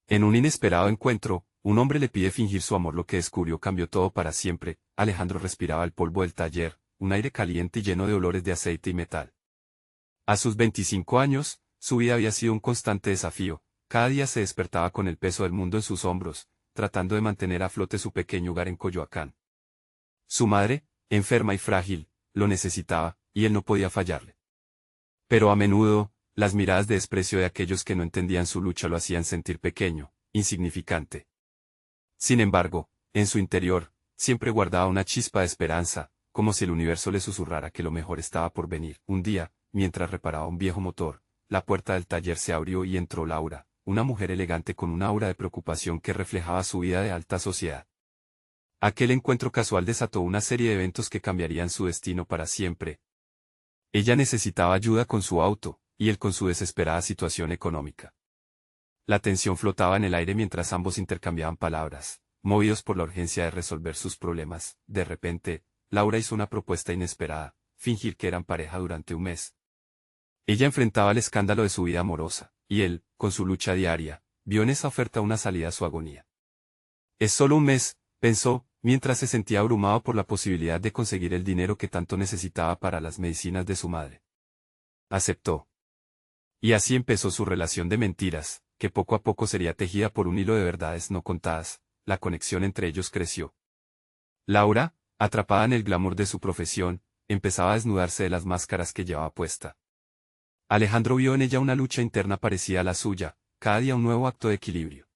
En un inesperado encuentro, un hombre le pide fingir su amor. Lo que descubrió cambió todo para siempre. Alejandro respiraba el polvo del taller, un aire caliente y lleno de olores de aceite y metal. A sus 25 años, su vida había sido un constante desafío. Cada día se despertaba con el peso del mundo en sus hombros, tratando de mantener a flote su pequeño hogar en Coyoacán. Su madre, enferma y frágil, lo necesitaba, y él no podía fallarle. Pero a menudo, las miradas de desprecio de aquellos que no entendían su lucha lo hacían sentir pequeño, insignificante. Sin embargo, en su interior, siempre guardaba una chispa de esperanza, como si el universo le susurrara que lo mejor estaba por venir. Un día, mientras reparaba un viejo motor, la puerta del taller se abrió y entró Laura, una mujer elegante con una aura de preocupación que reflejaba su vida de alta sociedad. Aquel encuentro casual desató una serie de eventos que cambiarían su destino para siempre. Ella necesitaba ayuda con su auto, y él con su desesperada situación económica. La tensión flotaba en el aire mientras ambos intercambiaban palabras, movidos por la urgencia de resolver sus problemas. De repente, Laura hizo una propuesta inesperada: fingir que eran pareja durante un mes. Ella enfrentaba el escándalo de su vida amorosa, y él, con su lucha diaria, vio en esa oferta una salida a su agonía. Es solo un mes, pensó, mientras se sentía abrumado por la posibilidad de conseguir el dinero que tanto necesitaba para las medicinas de su madre. Aceptó. Y así empezó su relación de mentiras, que poco a poco sería tejida por un hilo de verdades no contadas. La conexión entre ellos creció. Laura, atrapada en el glamour de su profesión, empezaba a desnudarse de las máscaras que llevaba puesta. Alejandro vio en ella una lucha interna parecida a la suya, cada día un nuevo acto de equilibrio.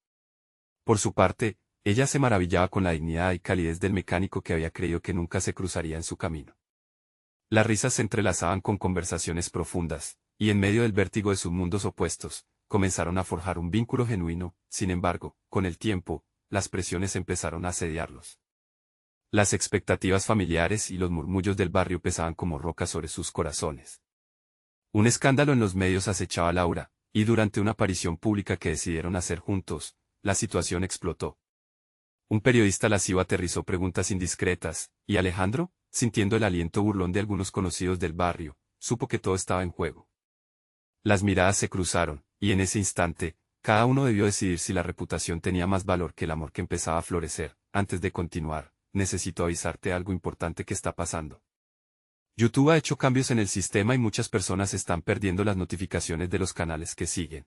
Por su parte, ella se maravillaba con la dignidad y calidez del mecánico que había creído que nunca se cruzaría en su camino. Las risas se entrelazaban con conversaciones profundas, y en medio del vértigo de sus mundos opuestos, comenzaron a forjar un vínculo genuino. Sin embargo, con el tiempo, las presiones empezaron a asediarlos. Las expectativas familiares y los murmullos del barrio pesaban como rocas sobre sus corazones. Un escándalo en los medios acechaba a Laura, y durante una aparición pública que decidieron hacer juntos, la situación explotó. Un periodista lascivo aterrizó preguntas indiscretas, y Alejandro, sintiendo el aliento burlón de algunos conocidos del barrio, supo que todo estaba en juego. Las miradas se cruzaron, y en ese instante, cada uno debió decidir si la reputación tenía más valor que el amor que empezaba a florecer. Antes de continuar, necesito avisarte algo importante que está pasando. YouTube ha hecho cambios en el sistema y muchas personas están perdiendo las notificaciones de los canales que siguen.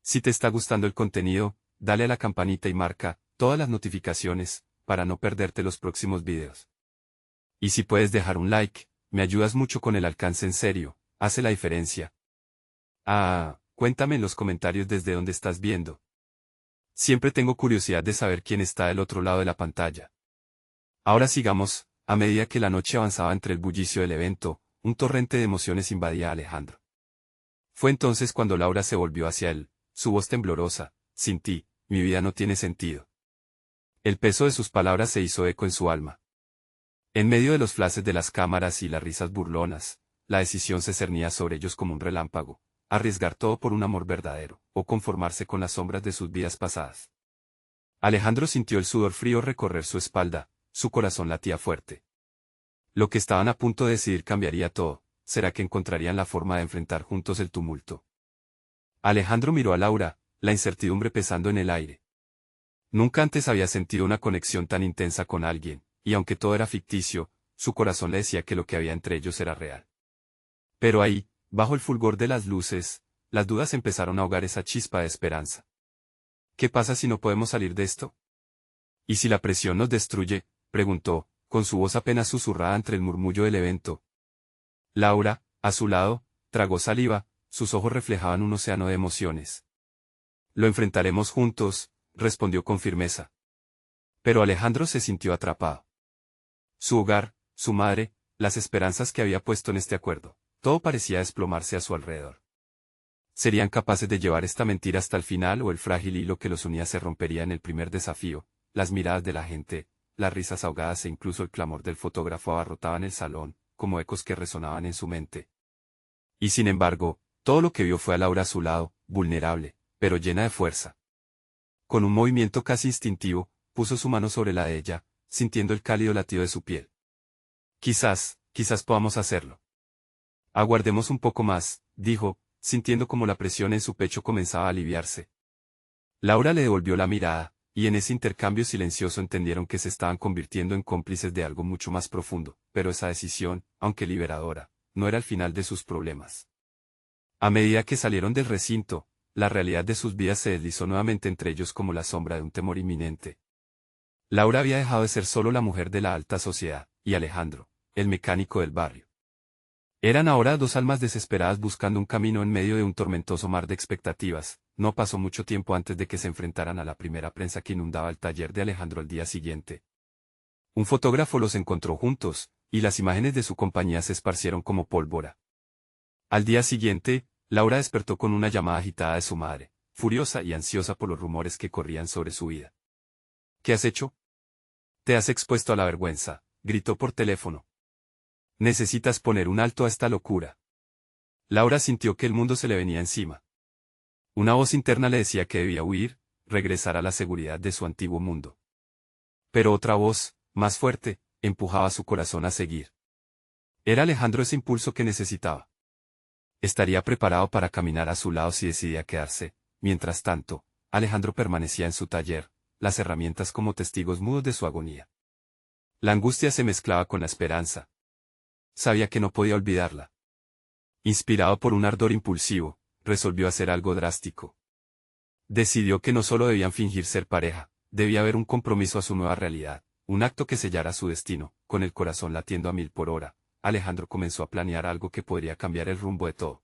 Si te está gustando el contenido, dale a la campanita y marca todas las notificaciones, para no perderte los próximos videos. Y si puedes dejar un like, me ayudas mucho con el alcance. En serio, hace la diferencia. Cuéntame en los comentarios desde dónde estás viendo. Siempre tengo curiosidad de saber quién está del otro lado de la pantalla. Ahora sigamos. A medida que la noche avanzaba entre el bullicio del evento, un torrente de emociones invadía a Alejandro. Fue entonces cuando Laura se volvió hacia él, su voz temblorosa: sin ti, mi vida no tiene sentido. El peso de sus palabras se hizo eco en su alma. En medio de los flashes de las cámaras y las risas burlonas, la decisión se cernía sobre ellos como un relámpago: arriesgar todo por un amor verdadero, o conformarse con las sombras de sus vidas pasadas. Alejandro sintió el sudor frío recorrer su espalda, su corazón latía fuerte. Lo que estaban a punto de decidir cambiaría todo. ¿Será que encontrarían la forma de enfrentar juntos el tumulto? Alejandro miró a Laura, la incertidumbre pesando en el aire. Nunca antes había sentido una conexión tan intensa con alguien, y aunque todo era ficticio, su corazón le decía que lo que había entre ellos era real. Pero ahí, bajo el fulgor de las luces, las dudas empezaron a ahogar esa chispa de esperanza. ¿Qué pasa si no podemos salir de esto? ¿Y si la presión nos destruye?, preguntó, con su voz apenas susurrada entre el murmullo del evento. Laura, a su lado, tragó saliva, sus ojos reflejaban un océano de emociones. Lo enfrentaremos juntos, respondió con firmeza. Pero Alejandro se sintió atrapado. Su hogar, su madre, las esperanzas que había puesto en este acuerdo, todo parecía desplomarse a su alrededor. ¿Serían capaces de llevar esta mentira hasta el final, o el frágil hilo que los unía se rompería en el primer desafío? Las miradas de la gente, las risas ahogadas e incluso el clamor del fotógrafo abarrotaban el salón, como ecos que resonaban en su mente. Y sin embargo, todo lo que vio fue a Laura a su lado, vulnerable, pero llena de fuerza. Con un movimiento casi instintivo, puso su mano sobre la de ella, sintiendo el cálido latido de su piel. Quizás podamos hacerlo. Aguardemos un poco más, dijo, sintiendo como la presión en su pecho comenzaba a aliviarse. Laura le devolvió la mirada, y en ese intercambio silencioso entendieron que se estaban convirtiendo en cómplices de algo mucho más profundo, pero esa decisión, aunque liberadora, no era el final de sus problemas. A medida que salieron del recinto, la realidad de sus vidas se deslizó nuevamente entre ellos como la sombra de un temor inminente. Laura había dejado de ser solo la mujer de la alta sociedad, y Alejandro, el mecánico del barrio. Eran ahora dos almas desesperadas buscando un camino en medio de un tormentoso mar de expectativas. No pasó mucho tiempo antes de que se enfrentaran a la primera prensa que inundaba el taller de Alejandro al día siguiente. Un fotógrafo los encontró juntos, y las imágenes de su compañía se esparcieron como pólvora. Al día siguiente, Laura despertó con una llamada agitada de su madre, furiosa y ansiosa por los rumores que corrían sobre su vida. ¿Qué has hecho? Te has expuesto a la vergüenza, gritó por teléfono. Necesitas poner un alto a esta locura. Laura sintió que el mundo se le venía encima. Una voz interna le decía que debía huir, regresar a la seguridad de su antiguo mundo. Pero otra voz, más fuerte, empujaba su corazón a seguir. Era Alejandro ese impulso que necesitaba. Estaría preparado para caminar a su lado si decidía quedarse. Mientras tanto, Alejandro permanecía en su taller, las herramientas como testigos mudos de su agonía. La angustia se mezclaba con la esperanza. Sabía que no podía olvidarla. Inspirado por un ardor impulsivo, resolvió hacer algo drástico. Decidió que no solo debían fingir ser pareja, debía haber un compromiso a su nueva realidad, un acto que sellara su destino. Con el corazón latiendo a 1000 por hora, Alejandro comenzó a planear algo que podría cambiar el rumbo de todo.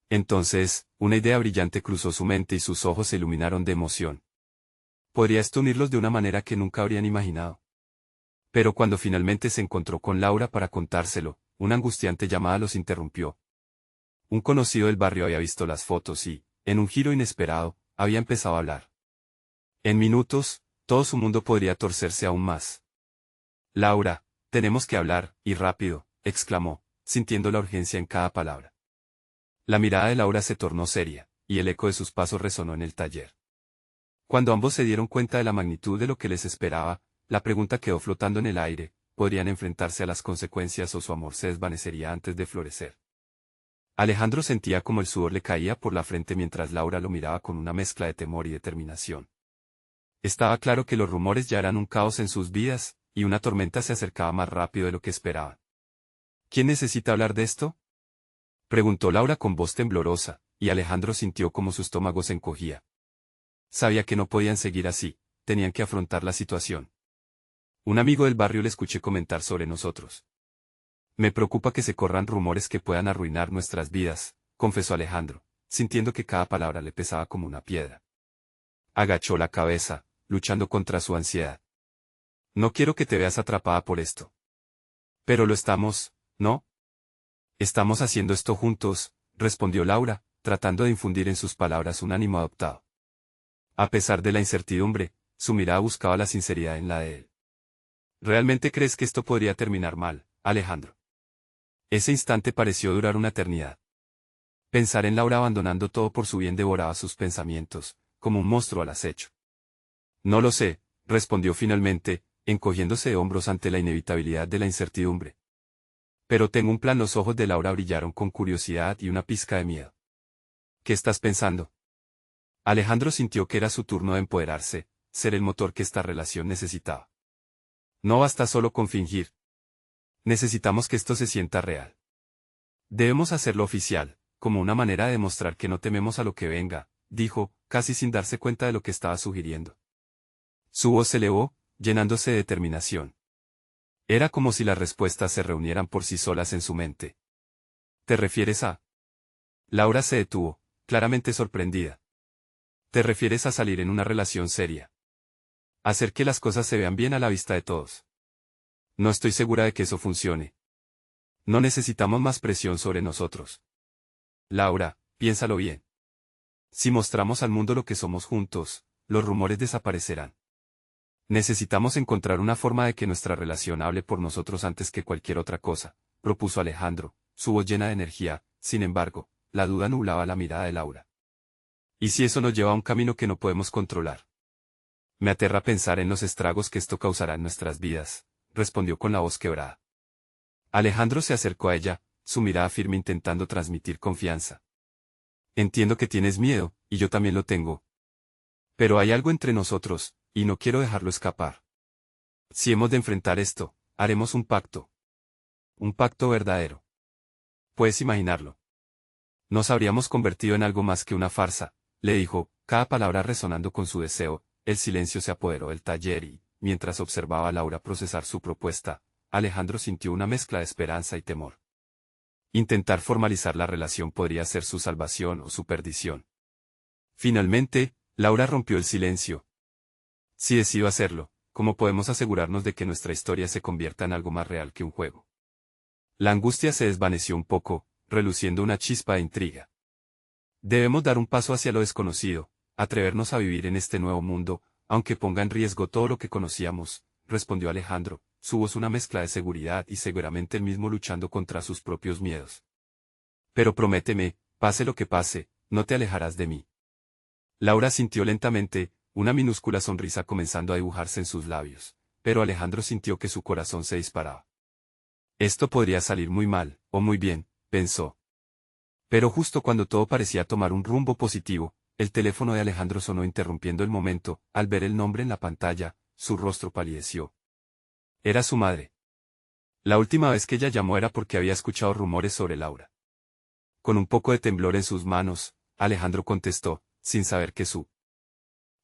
Entonces, una idea brillante cruzó su mente y sus ojos se iluminaron de emoción. Podría esto unirlos de una manera que nunca habrían imaginado. Pero cuando finalmente se encontró con Laura para contárselo, una angustiante llamada los interrumpió. Un conocido del barrio había visto las fotos y, en un giro inesperado, había empezado a hablar. En minutos, todo su mundo podría torcerse aún más. Laura, tenemos que hablar, y rápido, exclamó, sintiendo la urgencia en cada palabra. La mirada de Laura se tornó seria, y el eco de sus pasos resonó en el taller. Cuando ambos se dieron cuenta de la magnitud de lo que les esperaba, la pregunta quedó flotando en el aire: ¿podrían enfrentarse a las consecuencias o su amor se desvanecería antes de florecer? Alejandro sentía como el sudor le caía por la frente mientras Laura lo miraba con una mezcla de temor y determinación. Estaba claro que los rumores ya eran un caos en sus vidas, y una tormenta se acercaba más rápido de lo que esperaban. ¿Quién necesita hablar de esto?, preguntó Laura con voz temblorosa, y Alejandro sintió como su estómago se encogía. Sabía que no podían seguir así, tenían que afrontar la situación. Un amigo del barrio le escuché comentar sobre nosotros. Me preocupa que se corran rumores que puedan arruinar nuestras vidas, confesó Alejandro, sintiendo que cada palabra le pesaba como una piedra. Agachó la cabeza, luchando contra su ansiedad. No quiero que te veas atrapada por esto. Pero lo estamos, ¿no? Estamos haciendo esto juntos, respondió Laura, tratando de infundir en sus palabras un ánimo adoptado. A pesar de la incertidumbre, su mirada buscaba la sinceridad en la de él. ¿Realmente crees que esto podría terminar mal, Alejandro? Ese instante pareció durar una eternidad. Pensar en Laura abandonando todo por su bien devoraba sus pensamientos, como un monstruo al acecho. No lo sé, respondió finalmente, encogiéndose de hombros ante la inevitabilidad de la incertidumbre. Pero tengo un plan. Los ojos de Laura brillaron con curiosidad y una pizca de miedo. ¿Qué estás pensando? Alejandro sintió que era su turno de empoderarse, ser el motor que esta relación necesitaba. No basta solo con fingir. Necesitamos que esto se sienta real. Debemos hacerlo oficial, como una manera de demostrar que no tememos a lo que venga, dijo, casi sin darse cuenta de lo que estaba sugiriendo. Su voz se elevó, llenándose de determinación. Era como si las respuestas se reunieran por sí solas en su mente. ¿Te refieres a? Laura se detuvo, claramente sorprendida. ¿Te refieres a salir en una relación seria? Hacer que las cosas se vean bien a la vista de todos. No estoy segura de que eso funcione. No necesitamos más presión sobre nosotros. Laura, piénsalo bien. Si mostramos al mundo lo que somos juntos, los rumores desaparecerán. Necesitamos encontrar una forma de que nuestra relación hable por nosotros antes que cualquier otra cosa, propuso Alejandro, su voz llena de energía. Sin embargo, la duda nublaba la mirada de Laura. ¿Y si eso nos lleva a un camino que no podemos controlar? Me aterra pensar en los estragos que esto causará en nuestras vidas, respondió con la voz quebrada. Alejandro se acercó a ella, su mirada firme intentando transmitir confianza. Entiendo que tienes miedo, y yo también lo tengo. Pero hay algo entre nosotros, y no quiero dejarlo escapar. Si hemos de enfrentar esto, haremos un pacto. Un pacto verdadero. Puedes imaginarlo. Nos habríamos convertido en algo más que una farsa, le dijo, cada palabra resonando con su deseo. El silencio se apoderó del taller y, mientras observaba a Laura procesar su propuesta, Alejandro sintió una mezcla de esperanza y temor. Intentar formalizar la relación podría ser su salvación o su perdición. Finalmente, Laura rompió el silencio. Si decido hacerlo, ¿cómo podemos asegurarnos de que nuestra historia se convierta en algo más real que un juego? La angustia se desvaneció un poco, reluciendo una chispa de intriga. Debemos dar un paso hacia lo desconocido, atrevernos a vivir en este nuevo mundo, aunque ponga en riesgo todo lo que conocíamos, respondió Alejandro, su voz una mezcla de seguridad y seguramente él mismo luchando contra sus propios miedos. Pero prométeme, pase lo que pase, no te alejarás de mí. Laura sintió lentamente, una minúscula sonrisa comenzando a dibujarse en sus labios, pero Alejandro sintió que su corazón se disparaba. Esto podría salir muy mal, o muy bien, pensó. Pero justo cuando todo parecía tomar un rumbo positivo, el teléfono de Alejandro sonó interrumpiendo el momento. Al ver el nombre en la pantalla, su rostro palideció. Era su madre. La última vez que ella llamó era porque había escuchado rumores sobre Laura. Con un poco de temblor en sus manos, Alejandro contestó, sin saber que su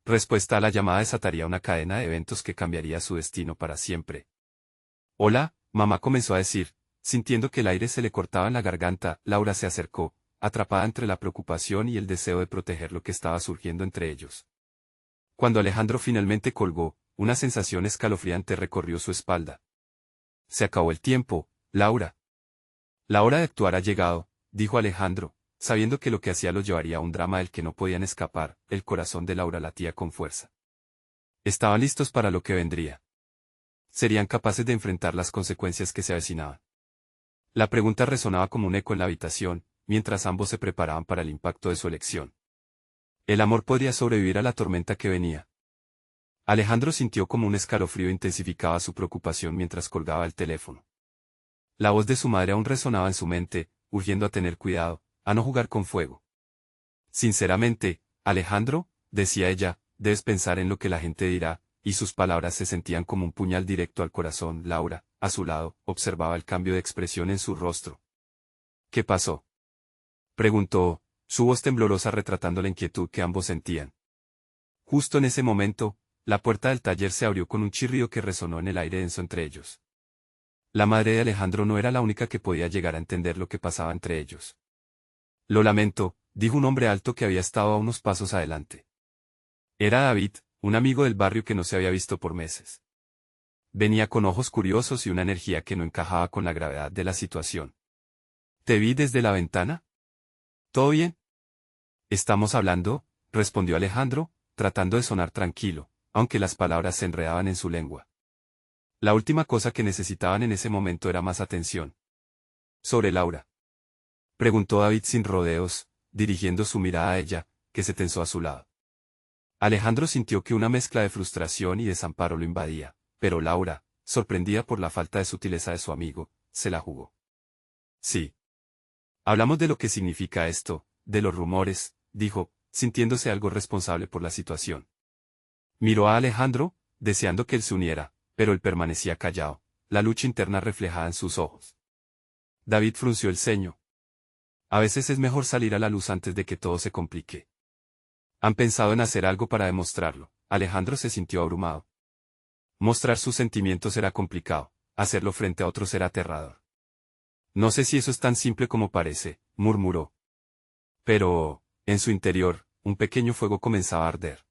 respuesta a la llamada desataría una cadena de eventos que cambiaría su destino para siempre. Hola, mamá, comenzó a decir, sintiendo que el aire se le cortaba en la garganta. Laura se acercó, atrapada entre la preocupación y el deseo de proteger lo que estaba surgiendo entre ellos. Cuando Alejandro finalmente colgó, una sensación escalofriante recorrió su espalda. Se acabó el tiempo, Laura. La hora de actuar ha llegado, dijo Alejandro, sabiendo que lo que hacía los llevaría a un drama del que no podían escapar. El corazón de Laura latía con fuerza. Estaban listos para lo que vendría. Serían capaces de enfrentar las consecuencias que se avecinaban. La pregunta resonaba como un eco en la habitación, mientras ambos se preparaban para el impacto de su elección. ¿El amor podría sobrevivir a la tormenta que venía? Alejandro sintió como un escalofrío intensificaba su preocupación mientras colgaba el teléfono. La voz de su madre aún resonaba en su mente, urgiendo a tener cuidado, a no jugar con fuego. Sinceramente, Alejandro, decía ella, debes pensar en lo que la gente dirá, y sus palabras se sentían como un puñal directo al corazón. Laura, a su lado, observaba el cambio de expresión en su rostro. ¿Qué pasó?, preguntó, su voz temblorosa retratando la inquietud que ambos sentían. Justo en ese momento, la puerta del taller se abrió con un chirrido que resonó en el aire denso entre ellos. La madre de Alejandro no era la única que podía llegar a entender lo que pasaba entre ellos. Lo lamento, dijo un hombre alto que había estado a unos pasos adelante. Era David, un amigo del barrio que no se había visto por meses. Venía con ojos curiosos y una energía que no encajaba con la gravedad de la situación. ¿Te vi desde la ventana? ¿Todo bien? ¿Estamos hablando?, respondió Alejandro, tratando de sonar tranquilo, aunque las palabras se enredaban en su lengua. La última cosa que necesitaban en ese momento era más atención. ¿Sobre Laura?, preguntó David sin rodeos, dirigiendo su mirada a ella, que se tensó a su lado. Alejandro sintió que una mezcla de frustración y desamparo lo invadía, pero Laura, sorprendida por la falta de sutileza de su amigo, se la jugó. Sí. Hablamos de lo que significa esto, de los rumores, dijo, sintiéndose algo responsable por la situación. Miró a Alejandro, deseando que él se uniera, pero él permanecía callado, la lucha interna reflejada en sus ojos. David frunció el ceño. A veces es mejor salir a la luz antes de que todo se complique. ¿Han pensado en hacer algo para demostrarlo? Alejandro se sintió abrumado. Mostrar sus sentimientos era complicado, hacerlo frente a otros era aterrador. No sé si eso es tan simple como parece, murmuró. Pero, en su interior, un pequeño fuego comenzaba a arder.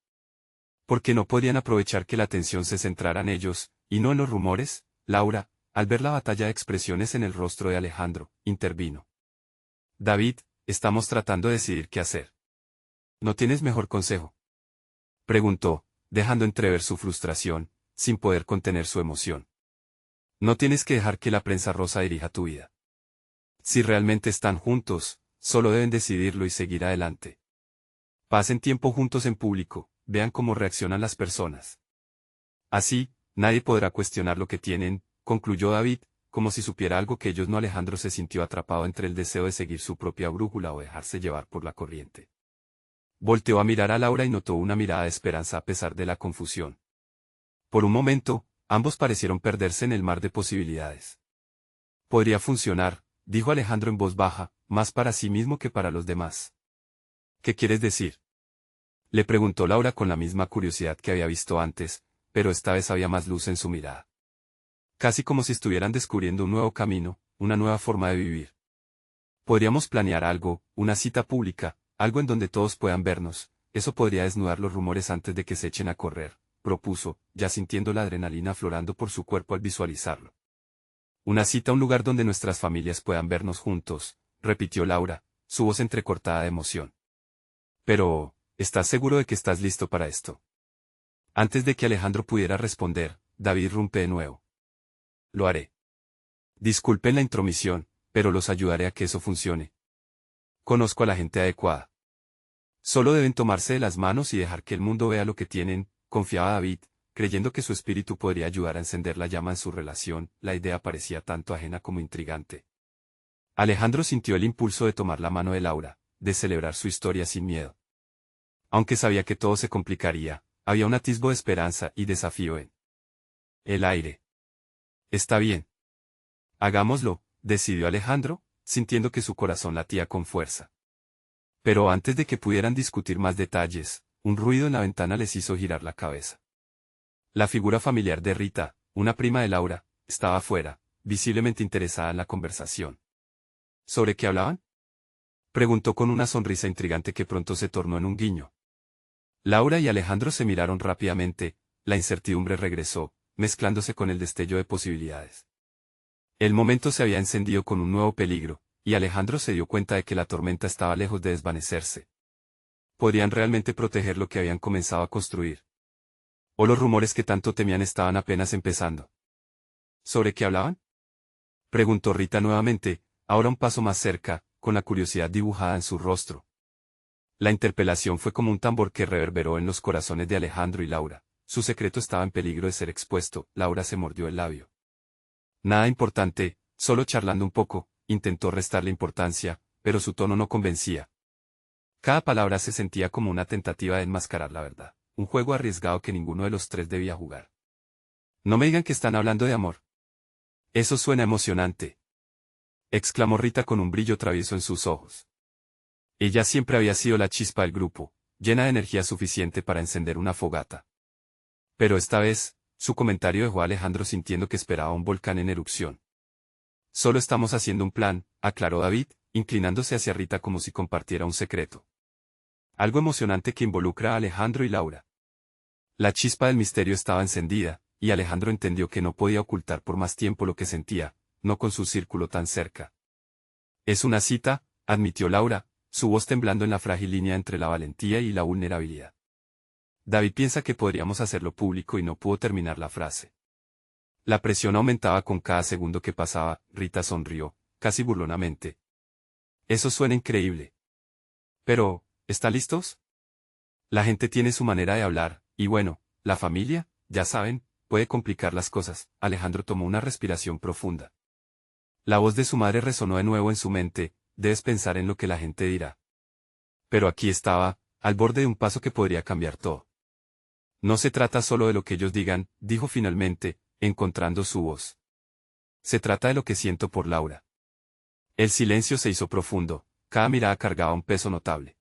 ¿Por qué no podrían aprovechar que la atención se centrara en ellos, y no en los rumores? Laura, al ver la batalla de expresiones en el rostro de Alejandro, intervino. David, estamos tratando de decidir qué hacer. ¿No tienes mejor consejo?, preguntó, dejando entrever su frustración, sin poder contener su emoción. No tienes que dejar que la prensa rosa dirija tu vida. Si realmente están juntos, solo deben decidirlo y seguir adelante. Pasen tiempo juntos en público, vean cómo reaccionan las personas. Así, nadie podrá cuestionar lo que tienen, concluyó David, como si supiera algo que ellos no. Alejandro se sintió atrapado entre el deseo de seguir su propia brújula o dejarse llevar por la corriente. Volteó a mirar a Laura y notó una mirada de esperanza a pesar de la confusión. Por un momento, ambos parecieron perderse en el mar de posibilidades. Podría funcionar, dijo Alejandro en voz baja, más para sí mismo que para los demás. ¿Qué quieres decir? Le preguntó Laura con la misma curiosidad que había visto antes, pero esta vez había más luz en su mirada. Casi como si estuvieran descubriendo un nuevo camino, una nueva forma de vivir. Podríamos planear algo, una cita pública, algo en donde todos puedan vernos, eso podría desnudar los rumores antes de que se echen a correr, propuso, ya sintiendo la adrenalina aflorando por su cuerpo al visualizarlo. Una cita a un lugar donde nuestras familias puedan vernos juntos, repitió Laura, su voz entrecortada de emoción. Pero, ¿estás seguro de que estás listo para esto? Antes de que Alejandro pudiera responder, David irrumpe de nuevo. Lo haré. Disculpen la intromisión, pero los ayudaré a que eso funcione. Conozco a la gente adecuada. Solo deben tomarse de las manos y dejar que el mundo vea lo que tienen, confiaba David, creyendo que su espíritu podría ayudar a encender la llama en su relación. La idea parecía tanto ajena como intrigante. Alejandro sintió el impulso de tomar la mano de Laura, de celebrar su historia sin miedo. Aunque sabía que todo se complicaría, había un atisbo de esperanza y desafío en el aire. Está bien. Hagámoslo, decidió Alejandro, sintiendo que su corazón latía con fuerza. Pero antes de que pudieran discutir más detalles, un ruido en la ventana les hizo girar la cabeza. La figura familiar de Rita, una prima de Laura, estaba afuera, visiblemente interesada en la conversación. ¿Sobre qué hablaban? Preguntó con una sonrisa intrigante que pronto se tornó en un guiño. Laura y Alejandro se miraron rápidamente, la incertidumbre regresó, mezclándose con el destello de posibilidades. El momento se había encendido con un nuevo peligro, y Alejandro se dio cuenta de que la tormenta estaba lejos de desvanecerse. ¿Podrían realmente proteger lo que habían comenzado a construir? ¿O los rumores que tanto temían estaban apenas empezando? ¿Sobre qué hablaban? Preguntó Rita nuevamente, ahora un paso más cerca, con la curiosidad dibujada en su rostro. La interpelación fue como un tambor que reverberó en los corazones de Alejandro y Laura. Su secreto estaba en peligro de ser expuesto. Laura se mordió el labio. Nada importante, solo charlando un poco, intentó restarle importancia, pero su tono no convencía. Cada palabra se sentía como una tentativa de enmascarar la verdad, un juego arriesgado que ninguno de los tres debía jugar. No me digan que están hablando de amor. Eso suena emocionante, exclamó Rita con un brillo travieso en sus ojos. Ella siempre había sido la chispa del grupo, llena de energía suficiente para encender una fogata. Pero esta vez, su comentario dejó a Alejandro sintiendo que esperaba un volcán en erupción. Solo estamos haciendo un plan, aclaró David, inclinándose hacia Rita como si compartiera un secreto. Algo emocionante que involucra a Alejandro y Laura. La chispa del misterio estaba encendida, y Alejandro entendió que no podía ocultar por más tiempo lo que sentía, no con su círculo tan cerca. Es una cita, admitió Laura, su voz temblando en la frágil línea entre la valentía y la vulnerabilidad. David piensa que podríamos hacerlo público y no pudo terminar la frase. La presión aumentaba con cada segundo que pasaba. Rita sonrió, casi burlonamente. Eso suena increíble. Pero, ¿están listos? La gente tiene su manera de hablar, y bueno, la familia, ya saben, puede complicar las cosas. Alejandro tomó una respiración profunda. La voz de su madre resonó de nuevo en su mente, debes pensar en lo que la gente dirá. Pero aquí estaba, al borde de un paso que podría cambiar todo. No se trata solo de lo que ellos digan, dijo finalmente, encontrando su voz. Se trata de lo que siento por Laura. El silencio se hizo profundo, cada mirada cargaba un peso notable.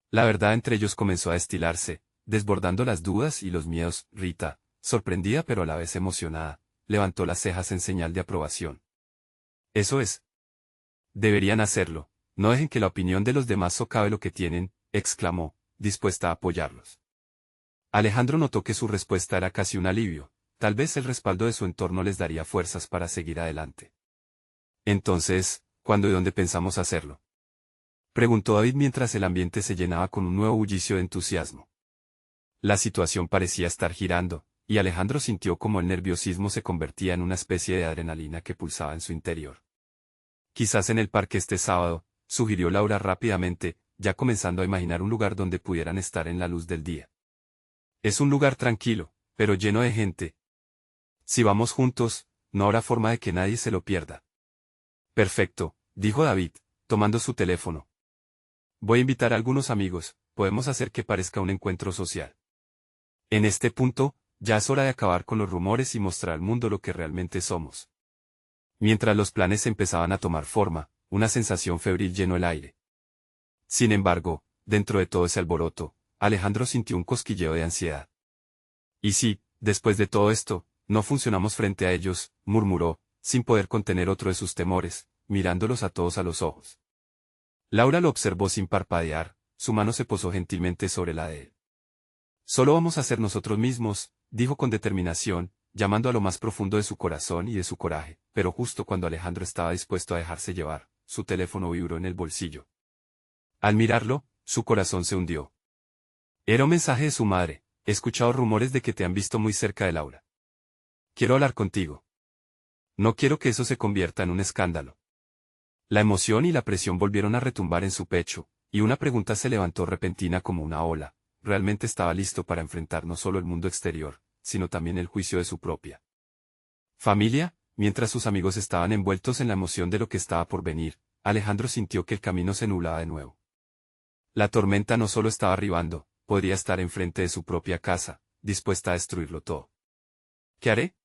La verdad entre ellos comenzó a destilarse, desbordando las dudas y los miedos. Rita, sorprendida pero a la vez emocionada, levantó las cejas en señal de aprobación. Eso es. Deberían hacerlo, no dejen que la opinión de los demás socave lo que tienen, exclamó, dispuesta a apoyarlos. Alejandro notó que su respuesta era casi un alivio, tal vez el respaldo de su entorno les daría fuerzas para seguir adelante. Entonces, ¿cuándo y dónde pensamos hacerlo? Preguntó David mientras el ambiente se llenaba con un nuevo bullicio de entusiasmo. La situación parecía estar girando, y Alejandro sintió como el nerviosismo se convertía en una especie de adrenalina que pulsaba en su interior. Quizás en el parque este sábado, sugirió Laura rápidamente, ya comenzando a imaginar un lugar donde pudieran estar en la luz del día. Es un lugar tranquilo, pero lleno de gente. Si vamos juntos, no habrá forma de que nadie se lo pierda. Perfecto, dijo David, tomando su teléfono. Voy a invitar a algunos amigos, podemos hacer que parezca un encuentro social. En este punto, ya es hora de acabar con los rumores y mostrar al mundo lo que realmente somos. Mientras los planes empezaban a tomar forma, una sensación febril llenó el aire. Sin embargo, dentro de todo ese alboroto, Alejandro sintió un cosquilleo de ansiedad. «¿Y si, después de todo esto, no funcionamos frente a ellos?», murmuró, sin poder contener otro de sus temores, mirándolos a todos a los ojos. Laura lo observó sin parpadear, su mano se posó gentilmente sobre la de él. «Solo vamos a ser nosotros mismos», dijo con determinación, llamando a lo más profundo de su corazón y de su coraje, pero justo cuando Alejandro estaba dispuesto a dejarse llevar, su teléfono vibró en el bolsillo. Al mirarlo, su corazón se hundió. Era un mensaje de su madre: «He escuchado rumores de que te han visto muy cerca de Laura. Quiero hablar contigo. No quiero que eso se convierta en un escándalo». La emoción y la presión volvieron a retumbar en su pecho, y una pregunta se levantó repentina como una ola. ¿Realmente estaba listo para enfrentar no solo el mundo exterior, sino también el juicio de su propia familia? Mientras sus amigos estaban envueltos en la emoción de lo que estaba por venir, Alejandro sintió que el camino se nublaba de nuevo. La tormenta no solo estaba arribando, podría estar enfrente de su propia casa, dispuesta a destruirlo todo. «¿Qué haré?»,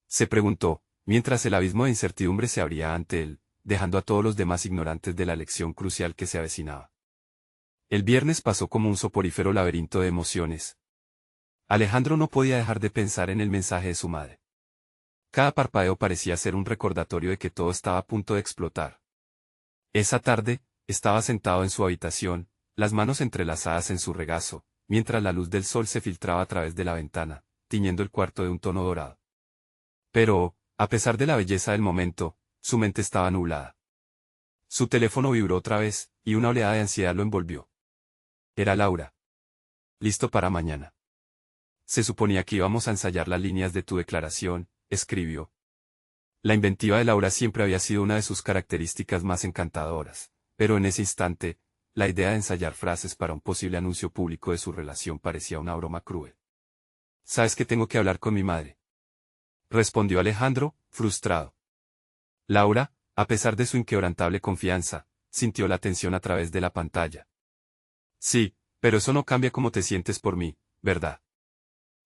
se preguntó, mientras el abismo de incertidumbre se abría ante él, dejando a todos los demás ignorantes de la lección crucial que se avecinaba. El viernes pasó como un soporífero laberinto de emociones. Alejandro no podía dejar de pensar en el mensaje de su madre. Cada parpadeo parecía ser un recordatorio de que todo estaba a punto de explotar. Esa tarde, estaba sentado en su habitación, las manos entrelazadas en su regazo, mientras la luz del sol se filtraba a través de la ventana, tiñendo el cuarto de un tono dorado. Pero, a pesar de la belleza del momento, su mente estaba nublada. Su teléfono vibró otra vez, y una oleada de ansiedad lo envolvió. Era Laura. «Listo para mañana. Se suponía que íbamos a ensayar las líneas de tu declaración», escribió. La inventiva de Laura siempre había sido una de sus características más encantadoras, pero en ese instante, la idea de ensayar frases para un posible anuncio público de su relación parecía una broma cruel. «¿Sabes que tengo que hablar con mi madre?», respondió Alejandro, frustrado. Laura, a pesar de su inquebrantable confianza, sintió la tensión a través de la pantalla. «Sí, pero eso no cambia cómo te sientes por mí, ¿verdad?».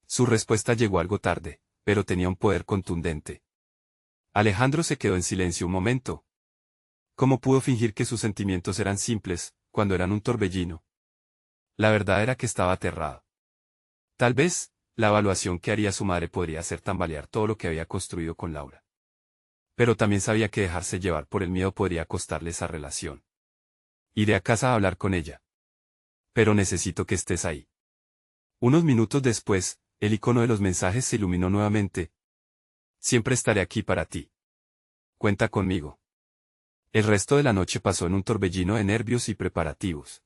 Su respuesta llegó algo tarde, pero tenía un poder contundente. Alejandro se quedó en silencio un momento. ¿Cómo pudo fingir que sus sentimientos eran simples, cuando eran un torbellino? La verdad era que estaba aterrado. Tal vez, la evaluación que haría su madre podría hacer tambalear todo lo que había construido con Laura. Pero también sabía que dejarse llevar por el miedo podría costarle esa relación. «Iré a casa a hablar con ella. Pero necesito que estés ahí». Unos minutos después, el icono de los mensajes se iluminó nuevamente. «Siempre estaré aquí para ti. Cuenta conmigo». El resto de la noche pasó en un torbellino de nervios y preparativos.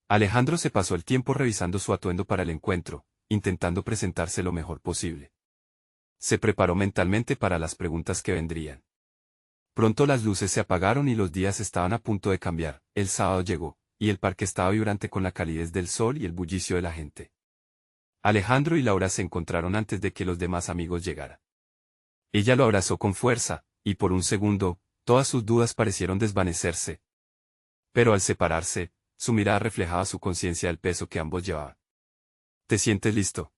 Alejandro se pasó el tiempo revisando su atuendo para el encuentro, intentando presentarse lo mejor posible. Se preparó mentalmente para las preguntas que vendrían. Pronto las luces se apagaron y los días estaban a punto de cambiar. El sábado llegó, y el parque estaba vibrante con la calidez del sol y el bullicio de la gente. Alejandro y Laura se encontraron antes de que los demás amigos llegaran. Ella lo abrazó con fuerza, y por un segundo, todas sus dudas parecieron desvanecerse. Pero al separarse, su mirada reflejaba su conciencia del peso que ambos llevaban. «¿Te sientes listo?»,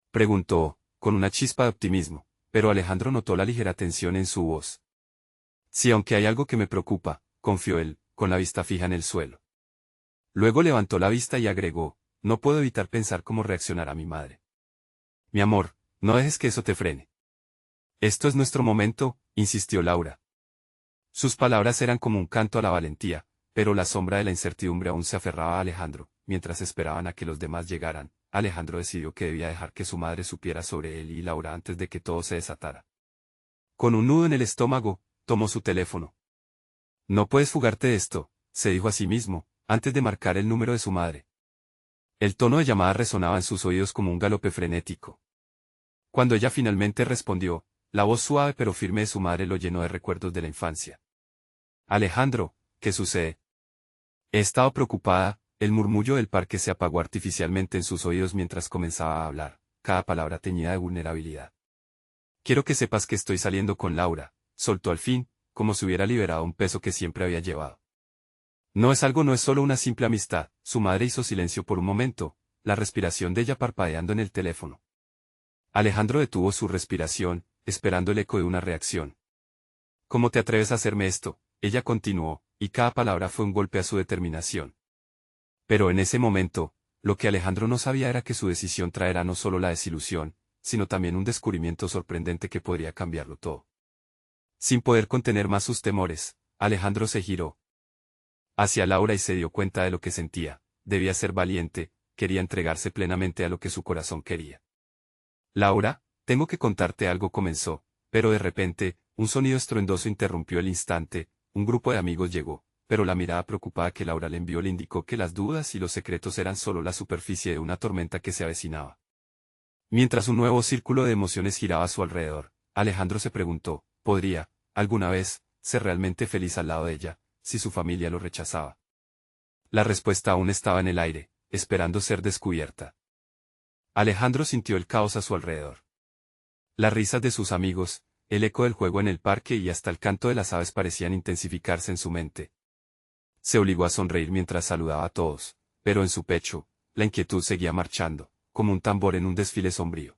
preguntó, con una chispa de optimismo, pero Alejandro notó la ligera tensión en su voz. «Sí, aunque hay algo que me preocupa», confió él, con la vista fija en el suelo. Luego levantó la vista y agregó: «No puedo evitar pensar cómo reaccionará mi madre». «Mi amor, no dejes que eso te frene. Esto es nuestro momento», insistió Laura. Sus palabras eran como un canto a la valentía, pero la sombra de la incertidumbre aún se aferraba a Alejandro. Mientras esperaban a que los demás llegaran, Alejandro decidió que debía dejar que su madre supiera sobre él y Laura antes de que todo se desatara. Con un nudo en el estómago, tomó su teléfono. «No puedes fugarte de esto», se dijo a sí mismo, antes de marcar el número de su madre. El tono de llamada resonaba en sus oídos como un galope frenético. Cuando ella finalmente respondió, la voz suave pero firme de su madre lo llenó de recuerdos de la infancia. «Alejandro, ¿qué sucede?». «He estado preocupada». El murmullo del parque se apagó artificialmente en sus oídos mientras comenzaba a hablar, cada palabra teñida de vulnerabilidad. «Quiero que sepas que estoy saliendo con Laura», soltó al fin, como si hubiera liberado un peso que siempre había llevado. No es solo una simple amistad. Su madre hizo silencio por un momento, la respiración de ella parpadeando en el teléfono. Alejandro detuvo su respiración, esperando el eco de una reacción. ¿Cómo te atreves a hacerme esto? Ella continuó, y cada palabra fue un golpe a su determinación. Pero en ese momento, lo que Alejandro no sabía era que su decisión traerá no solo la desilusión, sino también un descubrimiento sorprendente que podría cambiarlo todo. Sin poder contener más sus temores, Alejandro se giró hacia Laura y se dio cuenta de lo que sentía. Debía ser valiente, quería entregarse plenamente a lo que su corazón quería. Laura, tengo que contarte algo, comenzó, pero de repente, un sonido estruendoso interrumpió el instante. Un grupo de amigos llegó, pero la mirada preocupada que Laura le envió le indicó que las dudas y los secretos eran solo la superficie de una tormenta que se avecinaba. Mientras un nuevo círculo de emociones giraba a su alrededor, Alejandro se preguntó, ¿podría, alguna vez, ser realmente feliz al lado de ella, si su familia lo rechazaba? La respuesta aún estaba en el aire, esperando ser descubierta. Alejandro sintió el caos a su alrededor. Las risas de sus amigos, el eco del juego en el parque y hasta el canto de las aves parecían intensificarse en su mente. Se obligó a sonreír mientras saludaba a todos, pero en su pecho, la inquietud seguía marchando, como un tambor en un desfile sombrío.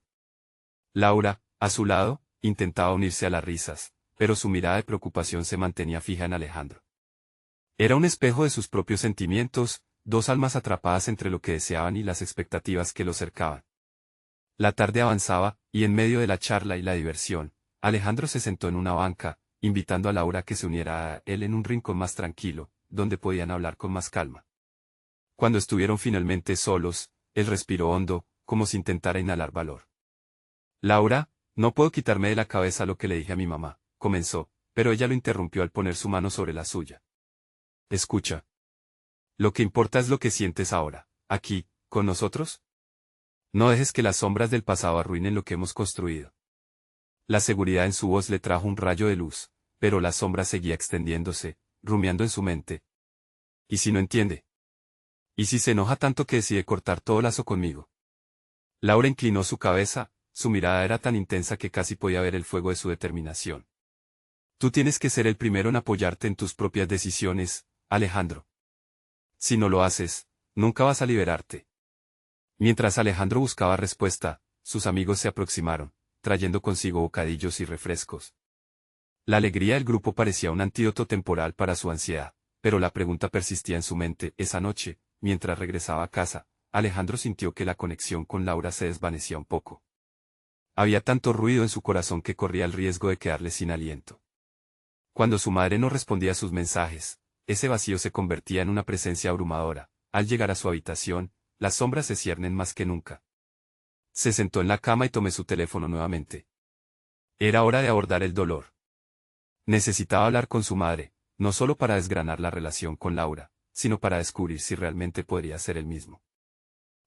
Laura, a su lado, intentaba unirse a las risas, pero su mirada de preocupación se mantenía fija en Alejandro. Era un espejo de sus propios sentimientos, dos almas atrapadas entre lo que deseaban y las expectativas que los cercaban. La tarde avanzaba, y en medio de la charla y la diversión, Alejandro se sentó en una banca, invitando a Laura a que se uniera a él en un rincón más tranquilo, donde podían hablar con más calma. Cuando estuvieron finalmente solos, él respiró hondo, como si intentara inhalar valor. Laura, no puedo quitarme de la cabeza lo que le dije a mi mamá, comenzó, pero ella lo interrumpió al poner su mano sobre la suya. Escucha. Lo que importa es lo que sientes ahora, aquí, con nosotros. No dejes que las sombras del pasado arruinen lo que hemos construido. La seguridad en su voz le trajo un rayo de luz, pero la sombra seguía extendiéndose, rumiando en su mente. ¿Y si no entiende? ¿Y si se enoja tanto que decide cortar todo lazo conmigo? Laura inclinó su cabeza, su mirada era tan intensa que casi podía ver el fuego de su determinación. Tú tienes que ser el primero en apoyarte en tus propias decisiones, Alejandro. Si no lo haces, nunca vas a liberarte. Mientras Alejandro buscaba respuesta, sus amigos se aproximaron, trayendo consigo bocadillos y refrescos. La alegría del grupo parecía un antídoto temporal para su ansiedad, pero la pregunta persistía en su mente. Esa noche, mientras regresaba a casa, Alejandro sintió que la conexión con Laura se desvanecía un poco. Había tanto ruido en su corazón que corría el riesgo de quedarle sin aliento. Cuando su madre no respondía a sus mensajes, ese vacío se convertía en una presencia abrumadora. Al llegar a su habitación, las sombras se ciernen más que nunca. Se sentó en la cama y tomó su teléfono nuevamente. Era hora de abordar el dolor. Necesitaba hablar con su madre, no solo para desgranar la relación con Laura, sino para descubrir si realmente podría ser el mismo.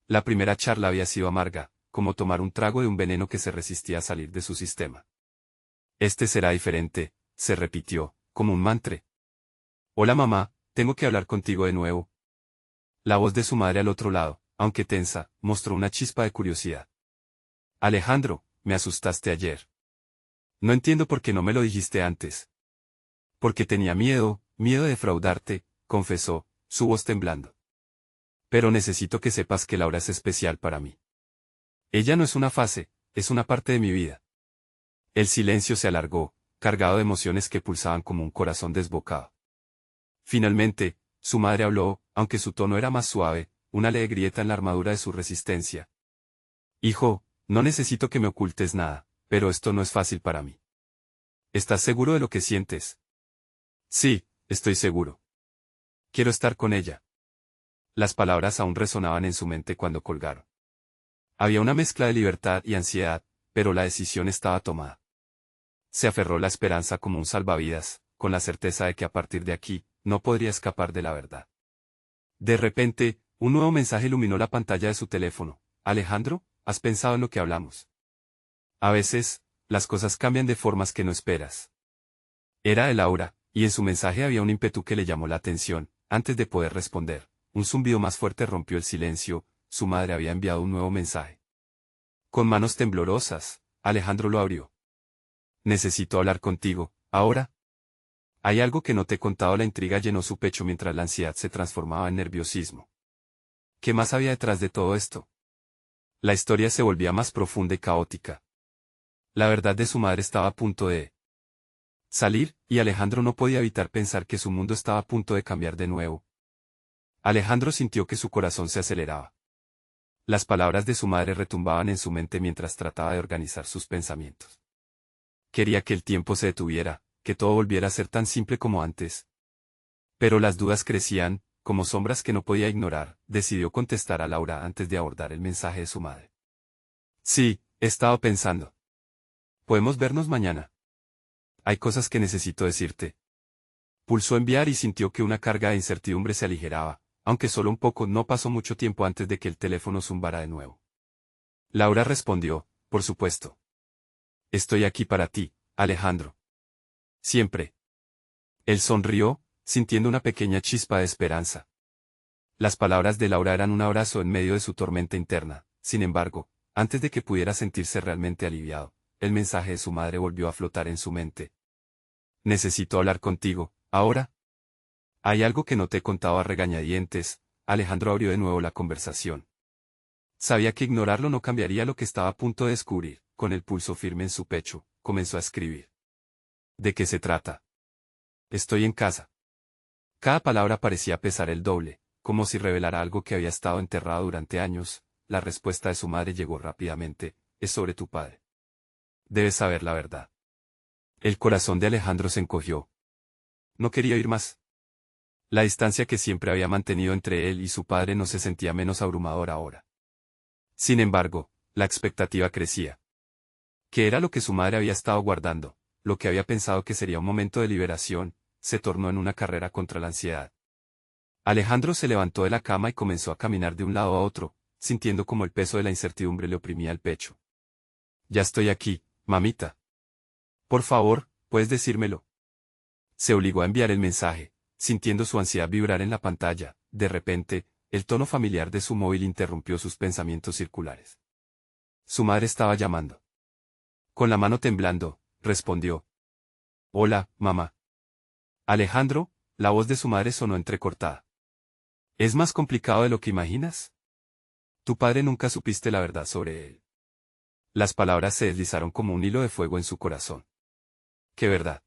La primera charla había sido amarga, como tomar un trago de un veneno que se resistía a salir de su sistema. Este será diferente, se repitió, como un mantra. Hola mamá, tengo que hablar contigo de nuevo. La voz de su madre al otro lado, aunque tensa, mostró una chispa de curiosidad. Alejandro, me asustaste ayer. No entiendo por qué no me lo dijiste antes. Porque tenía miedo de defraudarte, confesó, su voz temblando. Pero necesito que sepas que Laura es especial para mí. Ella no es una fase, es una parte de mi vida. El silencio se alargó, cargado de emociones que pulsaban como un corazón desbocado. Finalmente, su madre habló, aunque su tono era más suave, una leve grieta en la armadura de su resistencia. Hijo, no necesito que me ocultes nada, pero esto no es fácil para mí. ¿Estás seguro de lo que sientes? Sí, estoy seguro. Quiero estar con ella. Las palabras aún resonaban en su mente cuando colgaron. Había una mezcla de libertad y ansiedad, pero la decisión estaba tomada. Se aferró a la esperanza como un salvavidas, con la certeza de que a partir de aquí, no podría escapar de la verdad. De repente, un nuevo mensaje iluminó la pantalla de su teléfono. Alejandro, ¿has pensado en lo que hablamos? A veces, las cosas cambian de formas que no esperas. Era de Laura, y en su mensaje había un ímpetu que le llamó la atención. Antes de poder responder, un zumbido más fuerte rompió el silencio. Su madre había enviado un nuevo mensaje. Con manos temblorosas, Alejandro lo abrió. Necesito hablar contigo, ahora. Hay algo que no te he contado. La intriga llenó su pecho mientras la ansiedad se transformaba en nerviosismo. ¿Qué más había detrás de todo esto? La historia se volvía más profunda y caótica. La verdad de su madre estaba a punto de salir, y Alejandro no podía evitar pensar que su mundo estaba a punto de cambiar de nuevo. Alejandro sintió que su corazón se aceleraba. Las palabras de su madre retumbaban en su mente mientras trataba de organizar sus pensamientos. Quería que el tiempo se detuviera, que todo volviera a ser tan simple como antes. Pero las dudas crecían, como sombras que no podía ignorar. Decidió contestar a Laura antes de abordar el mensaje de su madre. Sí, he estado pensando. ¿Podemos vernos mañana? Hay cosas que necesito decirte. Pulsó enviar y sintió que una carga de incertidumbre se aligeraba, aunque solo un poco. No pasó mucho tiempo antes de que el teléfono zumbara de nuevo. Laura respondió, por supuesto. Estoy aquí para ti, Alejandro. Siempre. Él sonrió, sintiendo una pequeña chispa de esperanza. Las palabras de Laura eran un abrazo en medio de su tormenta interna. Sin embargo, antes de que pudiera sentirse realmente aliviado, el mensaje de su madre volvió a flotar en su mente. Necesito hablar contigo, ahora. Hay algo que no te he contado a regañadientes. Alejandro abrió de nuevo la conversación. Sabía que ignorarlo no cambiaría lo que estaba a punto de descubrir. Con el pulso firme en su pecho, comenzó a escribir. ¿De qué se trata? Estoy en casa. Cada palabra parecía pesar el doble, como si revelara algo que había estado enterrado durante años. La respuesta de su madre llegó rápidamente. Es sobre tu padre. Debes saber la verdad. El corazón de Alejandro se encogió. No quería oír más. La distancia que siempre había mantenido entre él y su padre no se sentía menos abrumadora ahora. Sin embargo, la expectativa crecía. ¿Qué era lo que su madre había estado guardando? Lo que había pensado que sería un momento de liberación, se tornó en una carrera contra la ansiedad. Alejandro se levantó de la cama y comenzó a caminar de un lado a otro, sintiendo como el peso de la incertidumbre le oprimía el pecho. Ya estoy aquí, mamita. Por favor, ¿puedes decírmelo? Se obligó a enviar el mensaje, sintiendo su ansiedad vibrar en la pantalla. De repente, el tono familiar de su móvil interrumpió sus pensamientos circulares. Su madre estaba llamando. Con la mano temblando, respondió. Hola, mamá. Alejandro, la voz de su madre sonó entrecortada. ¿Es más complicado de lo que imaginas? Tu padre nunca supiste la verdad sobre él. Las palabras se deslizaron como un hilo de fuego en su corazón. ¿Qué verdad?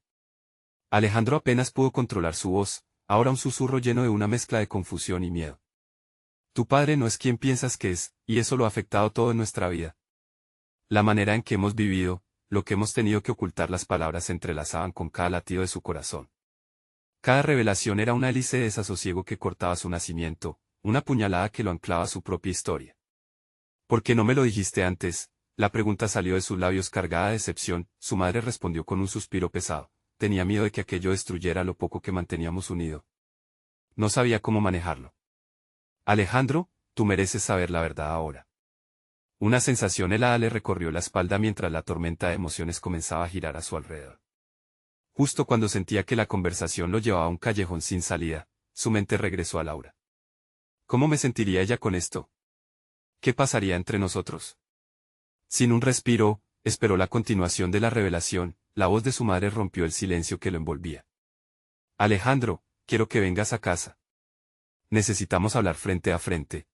Alejandro apenas pudo controlar su voz, ahora un susurro lleno de una mezcla de confusión y miedo. Tu padre no es quien piensas que es, y eso lo ha afectado todo en nuestra vida. La manera en que hemos vivido, lo que hemos tenido que ocultar. Las palabras se entrelazaban con cada latido de su corazón. Cada revelación era una hélice de desasosiego que cortaba su nacimiento, una puñalada que lo anclaba a su propia historia. ¿Por qué no me lo dijiste antes? La pregunta salió de sus labios cargada de decepción. Su madre respondió con un suspiro pesado. Tenía miedo de que aquello destruyera lo poco que manteníamos unido. No sabía cómo manejarlo. Alejandro, tú mereces saber la verdad ahora. Una sensación helada le recorrió la espalda mientras la tormenta de emociones comenzaba a girar a su alrededor. Justo cuando sentía que la conversación lo llevaba a un callejón sin salida, su mente regresó a Laura. ¿Cómo me sentiría ella con esto? ¿Qué pasaría entre nosotros? Sin un respiro, esperó la continuación de la revelación. La voz de su madre rompió el silencio que lo envolvía. Alejandro, quiero que vengas a casa. Necesitamos hablar frente a frente.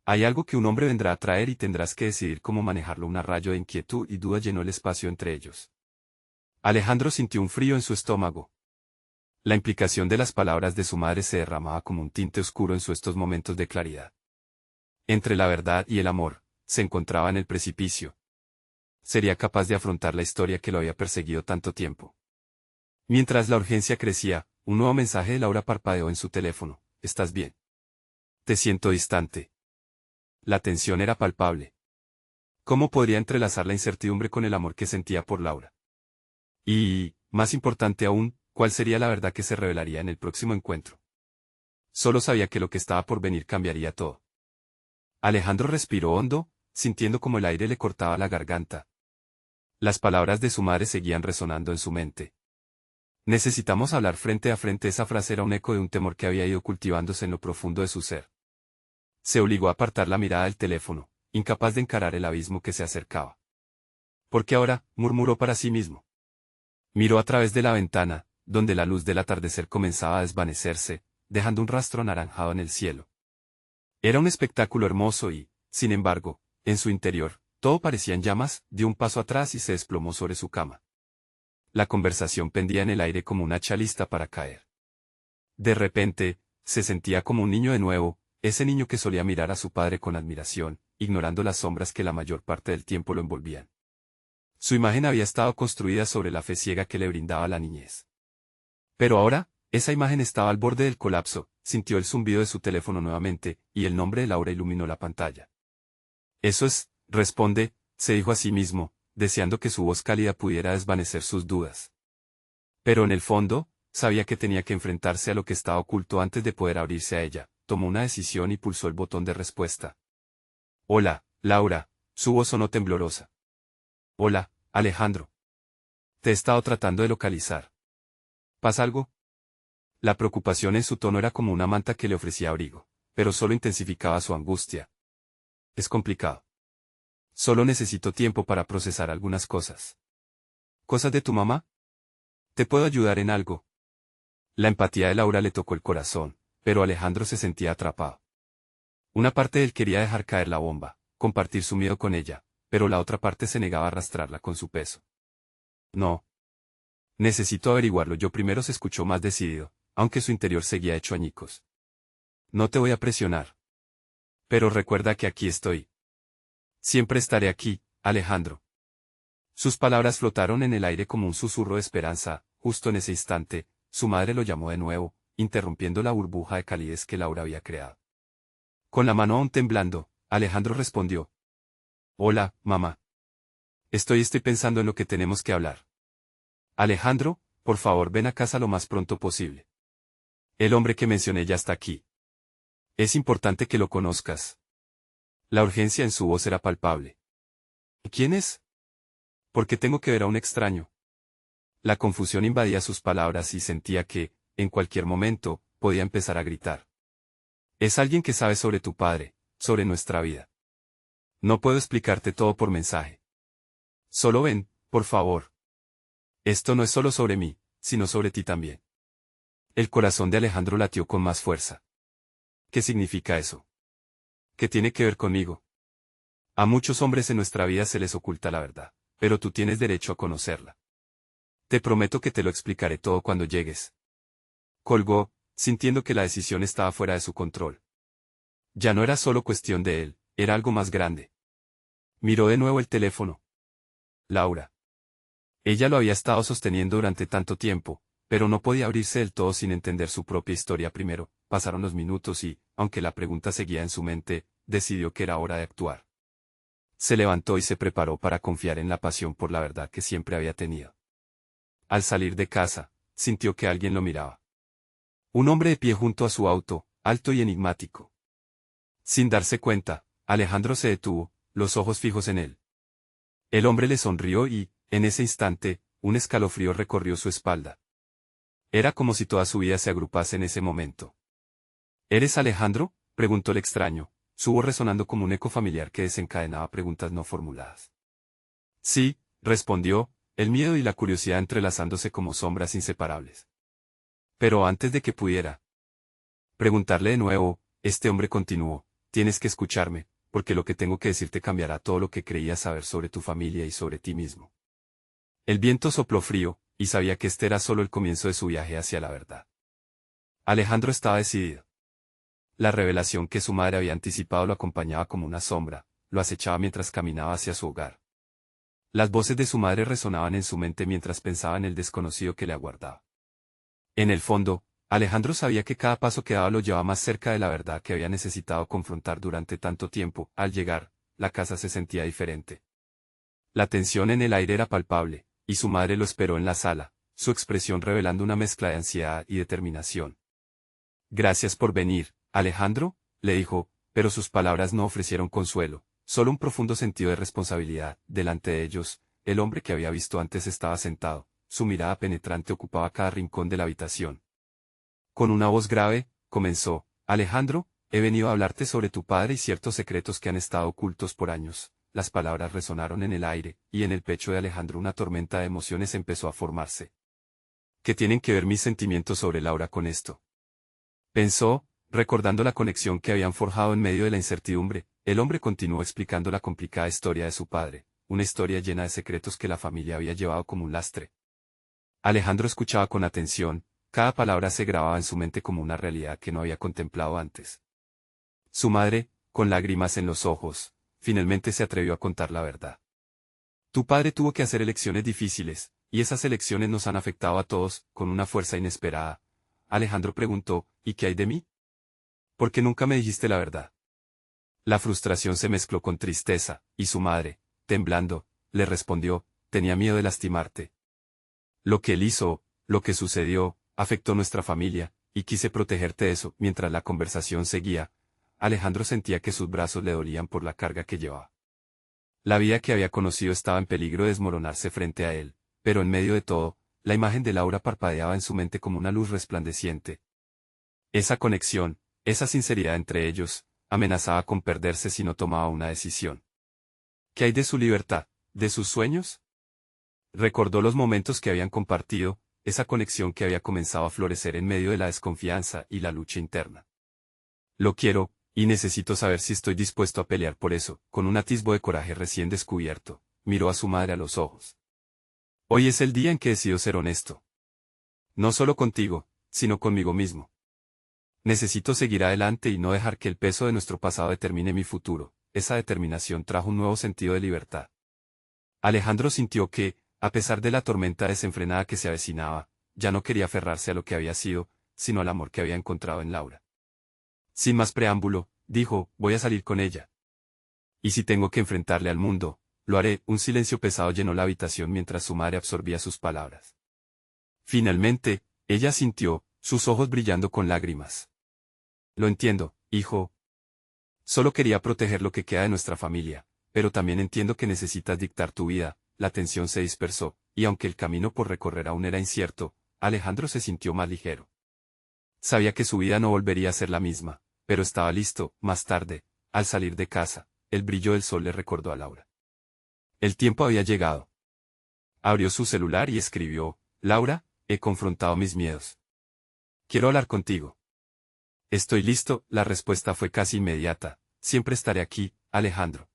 Hay algo que un hombre vendrá a traer y tendrás que decidir cómo manejarlo. Un rayo de inquietud y duda llenó el espacio entre ellos. Alejandro sintió un frío en su estómago. La implicación de las palabras de su madre se derramaba como un tinte oscuro en estos momentos de claridad. Entre la verdad y el amor, se encontraba en el precipicio. ¿Sería capaz de afrontar la historia que lo había perseguido tanto tiempo? Mientras la urgencia crecía, un nuevo mensaje de Laura parpadeó en su teléfono. ¿Estás bien? Te siento distante. La tensión era palpable. ¿Cómo podría entrelazar la incertidumbre con el amor que sentía por Laura? Y, más importante aún, ¿cuál sería la verdad que se revelaría en el próximo encuentro? Solo sabía que lo que estaba por venir cambiaría todo. Alejandro respiró hondo, sintiendo como el aire le cortaba la garganta. Las palabras de su madre seguían resonando en su mente. Necesitamos hablar frente a frente. Esa frase era un eco de un temor que había ido cultivándose en lo profundo de su ser. Se obligó a apartar la mirada del teléfono, incapaz de encarar el abismo que se acercaba. ¿Por qué ahora? Murmuró para sí mismo. Miró a través de la ventana, donde la luz del atardecer comenzaba a desvanecerse, dejando un rastro anaranjado en el cielo. Era un espectáculo hermoso y, sin embargo, en su interior, todo parecía en llamas. Dio un paso atrás y se desplomó sobre su cama. La conversación pendía en el aire como un hacha lista para caer. De repente, se sentía como un niño de nuevo, ese niño que solía mirar a su padre con admiración, ignorando las sombras que la mayor parte del tiempo lo envolvían. Su imagen había estado construida sobre la fe ciega que le brindaba la niñez. Pero ahora, esa imagen estaba al borde del colapso. Sintió el zumbido de su teléfono nuevamente, y el nombre de Laura iluminó la pantalla. Eso es, responde, se dijo a sí mismo, deseando que su voz cálida pudiera desvanecer sus dudas. Pero en el fondo, sabía que tenía que enfrentarse a lo que estaba oculto antes de poder abrirse a ella. Tomó una decisión y pulsó el botón de respuesta. Hola, Laura, su voz sonó temblorosa. Hola, Alejandro. Te he estado tratando de localizar. ¿Pasa algo? La preocupación en su tono era como una manta que le ofrecía abrigo, pero solo intensificaba su angustia. Es complicado. Solo necesito tiempo para procesar algunas cosas. ¿Cosas de tu mamá? ¿Te puedo ayudar en algo? La empatía de Laura le tocó el corazón, pero Alejandro se sentía atrapado. Una parte de él quería dejar caer la bomba, compartir su miedo con ella, pero la otra parte se negaba a arrastrarla con su peso. No. Necesito averiguarlo yo primero, se escuchó más decidido, aunque su interior seguía hecho añicos. No te voy a presionar. Pero recuerda que aquí estoy. Siempre estaré aquí, Alejandro. Sus palabras flotaron en el aire como un susurro de esperanza. Justo en ese instante, su madre lo llamó de nuevo, interrumpiendo la burbuja de calidez que Laura había creado. Con la mano aún temblando, Alejandro respondió. Hola, mamá. Estoy pensando en lo que tenemos que hablar. Alejandro, por favor ven a casa lo más pronto posible. El hombre que mencioné ya está aquí. Es importante que lo conozcas. La urgencia en su voz era palpable. ¿Quién es? ¿Por qué tengo que ver a un extraño? La confusión invadía sus palabras y sentía que, en cualquier momento, podía empezar a gritar. Es alguien que sabe sobre tu padre, sobre nuestra vida. No puedo explicarte todo por mensaje. Solo ven, por favor. Esto no es solo sobre mí, sino sobre ti también. El corazón de Alejandro latió con más fuerza. ¿Qué significa eso? ¿Qué tiene que ver conmigo? A muchos hombres en nuestra vida se les oculta la verdad, pero tú tienes derecho a conocerla. Te prometo que te lo explicaré todo cuando llegues. Colgó, sintiendo que la decisión estaba fuera de su control. Ya no era solo cuestión de él, era algo más grande. Miró de nuevo el teléfono. Laura. Ella lo había estado sosteniendo durante tanto tiempo, pero no podía abrirse del todo sin entender su propia historia primero. Pasaron los minutos y, aunque la pregunta seguía en su mente, decidió que era hora de actuar. Se levantó y se preparó para confiar en la pasión por la verdad que siempre había tenido. Al salir de casa, sintió que alguien lo miraba. Un hombre de pie junto a su auto, alto y enigmático. Sin darse cuenta, Alejandro se detuvo, los ojos fijos en él. El hombre le sonrió y, en ese instante, un escalofrío recorrió su espalda. Era como si toda su vida se agrupase en ese momento. ¿Eres Alejandro?, preguntó el extraño, su voz resonando como un eco familiar que desencadenaba preguntas no formuladas. Sí, respondió, el miedo y la curiosidad entrelazándose como sombras inseparables. Pero antes de que pudiera preguntarle de nuevo, este hombre continuó, tienes que escucharme, porque lo que tengo que decirte cambiará todo lo que creías saber sobre tu familia y sobre ti mismo. El viento sopló frío, y sabía que este era solo el comienzo de su viaje hacia la verdad. Alejandro estaba decidido. La revelación que su madre había anticipado lo acompañaba como una sombra, lo acechaba mientras caminaba hacia su hogar. Las voces de su madre resonaban en su mente mientras pensaba en el desconocido que le aguardaba. En el fondo, Alejandro sabía que cada paso que daba lo llevaba más cerca de la verdad que había necesitado confrontar durante tanto tiempo. Al llegar, la casa se sentía diferente. La tensión en el aire era palpable, y su madre lo esperó en la sala, su expresión revelando una mezcla de ansiedad y determinación. Gracias por venir, Alejandro, le dijo, pero sus palabras no ofrecieron consuelo, solo un profundo sentido de responsabilidad. Delante de ellos, el hombre que había visto antes estaba sentado, su mirada penetrante ocupaba cada rincón de la habitación. Con una voz grave, comenzó, Alejandro, he venido a hablarte sobre tu padre y ciertos secretos que han estado ocultos por años. Las palabras resonaron en el aire, y en el pecho de Alejandro una tormenta de emociones empezó a formarse. ¿Qué tienen que ver mis sentimientos sobre Laura con esto? Pensó, recordando la conexión que habían forjado en medio de la incertidumbre. El hombre continuó explicando la complicada historia de su padre, una historia llena de secretos que la familia había llevado como un lastre. Alejandro escuchaba con atención, cada palabra se grababa en su mente como una realidad que no había contemplado antes. Su madre, con lágrimas en los ojos, finalmente se atrevió a contar la verdad. Tu padre tuvo que hacer elecciones difíciles, y esas elecciones nos han afectado a todos, con una fuerza inesperada. Alejandro preguntó, ¿y qué hay de mí? ¿Por qué nunca me dijiste la verdad? La frustración se mezcló con tristeza, y su madre, temblando, le respondió, tenía miedo de lastimarte. Lo que él hizo, lo que sucedió, afectó nuestra familia, y quise protegerte de eso. Mientras la conversación seguía, Alejandro sentía que sus brazos le dolían por la carga que llevaba. La vida que había conocido estaba en peligro de desmoronarse frente a él, pero en medio de todo, la imagen de Laura parpadeaba en su mente como una luz resplandeciente. Esa conexión, esa sinceridad entre ellos, amenazaba con perderse si no tomaba una decisión. ¿Qué hay de su libertad, de sus sueños? Recordó los momentos que habían compartido, esa conexión que había comenzado a florecer en medio de la desconfianza y la lucha interna. Lo quiero, y necesito saber si estoy dispuesto a pelear por eso. Con un atisbo de coraje recién descubierto, miró a su madre a los ojos. Hoy es el día en que decido ser honesto. No solo contigo, sino conmigo mismo. Necesito seguir adelante y no dejar que el peso de nuestro pasado determine mi futuro. Esa determinación trajo un nuevo sentido de libertad. Alejandro sintió que, a pesar de la tormenta desenfrenada que se avecinaba, ya no quería aferrarse a lo que había sido, sino al amor que había encontrado en Laura. Sin más preámbulo, dijo, voy a salir con ella. Y si tengo que enfrentarle al mundo, lo haré. Un silencio pesado llenó la habitación mientras su madre absorbía sus palabras. Finalmente, ella sintió, sus ojos brillando con lágrimas. Lo entiendo, hijo. Solo quería proteger lo que queda de nuestra familia, pero también entiendo que necesitas dictar tu vida. La tensión se dispersó, y aunque el camino por recorrer aún era incierto, Alejandro se sintió más ligero. Sabía que su vida no volvería a ser la misma, pero estaba listo. Más tarde, al salir de casa, el brillo del sol le recordó a Laura. El tiempo había llegado. Abrió su celular y escribió, Laura, he confrontado mis miedos. Quiero hablar contigo. Estoy listo. La respuesta fue casi inmediata. Siempre estaré aquí, Alejandro.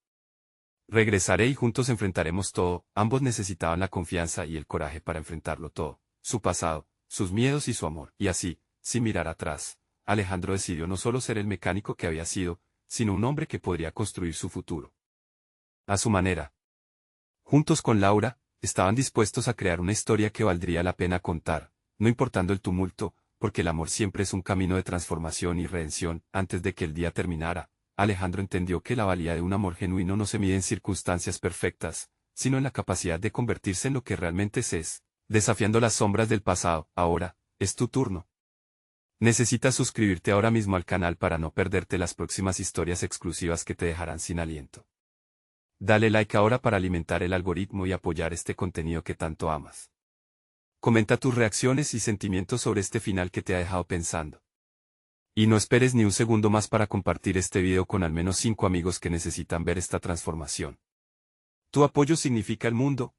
Regresaré y juntos enfrentaremos todo. Ambos necesitaban la confianza y el coraje para enfrentarlo todo, su pasado, sus miedos y su amor. Y así, sin mirar atrás, Alejandro decidió no solo ser el mecánico que había sido, sino un hombre que podría construir su futuro. A su manera. Juntos con Laura, estaban dispuestos a crear una historia que valdría la pena contar, no importando el tumulto, porque el amor siempre es un camino de transformación y redención. Antes de que el día terminara, Alejandro entendió que la valía de un amor genuino no se mide en circunstancias perfectas, sino en la capacidad de convertirse en lo que realmente es, desafiando las sombras del pasado. Ahora, es tu turno. Necesitas suscribirte ahora mismo al canal para no perderte las próximas historias exclusivas que te dejarán sin aliento. Dale like ahora para alimentar el algoritmo y apoyar este contenido que tanto amas. Comenta tus reacciones y sentimientos sobre este final que te ha dejado pensando. Y no esperes ni un segundo más para compartir este video con al menos 5 amigos que necesitan ver esta transformación. Tu apoyo significa el mundo.